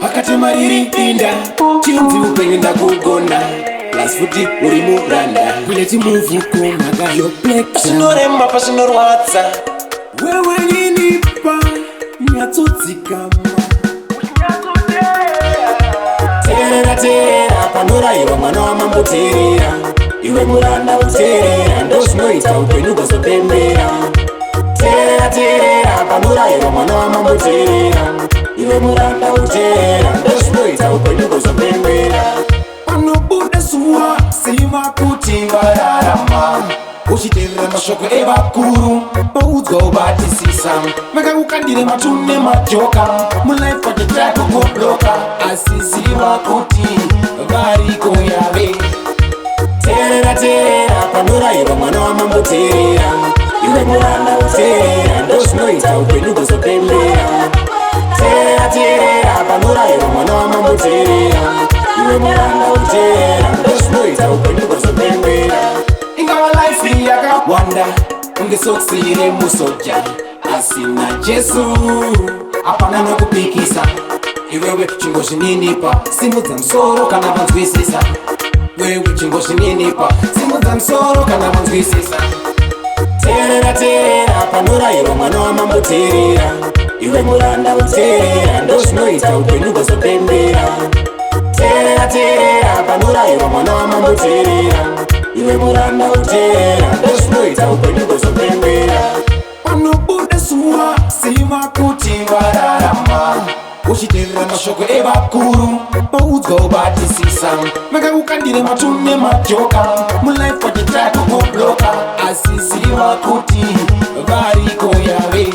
Akati mariri inda chinzi upenyu ndakugona plus futi uri muranda kuleti muvuko magayo black pasinorema pasinorwadza wewe ninipa nyatsodzikama terera terera panorayirwa mwana wamamboterera iwe muranda uterera ndozvinoita upenyu gozopembera terera terera panorayirwa mwana wamamboterera iwe muranda uterera ndozvinoita upenyu gozopembera panobuda zuva siva kuti vararama uchiterera mashoko evakuru paudzwa ubatisisa vakakukandire matune majoka mulaife wachetakukobloka asi ziva kuti variko yave terera terera panorayirwa mwana wamamboterera iwe muranda uterera ndozvinoita upenyu gozopembera terera terera panorayirwa mwana wamamboterera iwe muranda uterera ndozvinoita upenyu gozopembera ingava laifi yakawanda ungesosire musoja asina jesu hapana nokupikisa iwewe chingozvininipa simudza musoro kana vanzwisisa wewe chingozvininipa simudza musoro kana vanzwisisa terera terera panorayirwa mwana wamamboterera iwe muranda uterera ndozvinoita upenyu gozopembera terera terera panorayirwa mwana wamamboterera iwe muranda uterera ndozvinoita upenyu gozopembera panobuda zuva siva kuti vararama uchiterera mashoko evakuru paudzwa ubatisisa vakakukandire matune majoka mulaife wachetakukobloka asi ziva kuti variko yave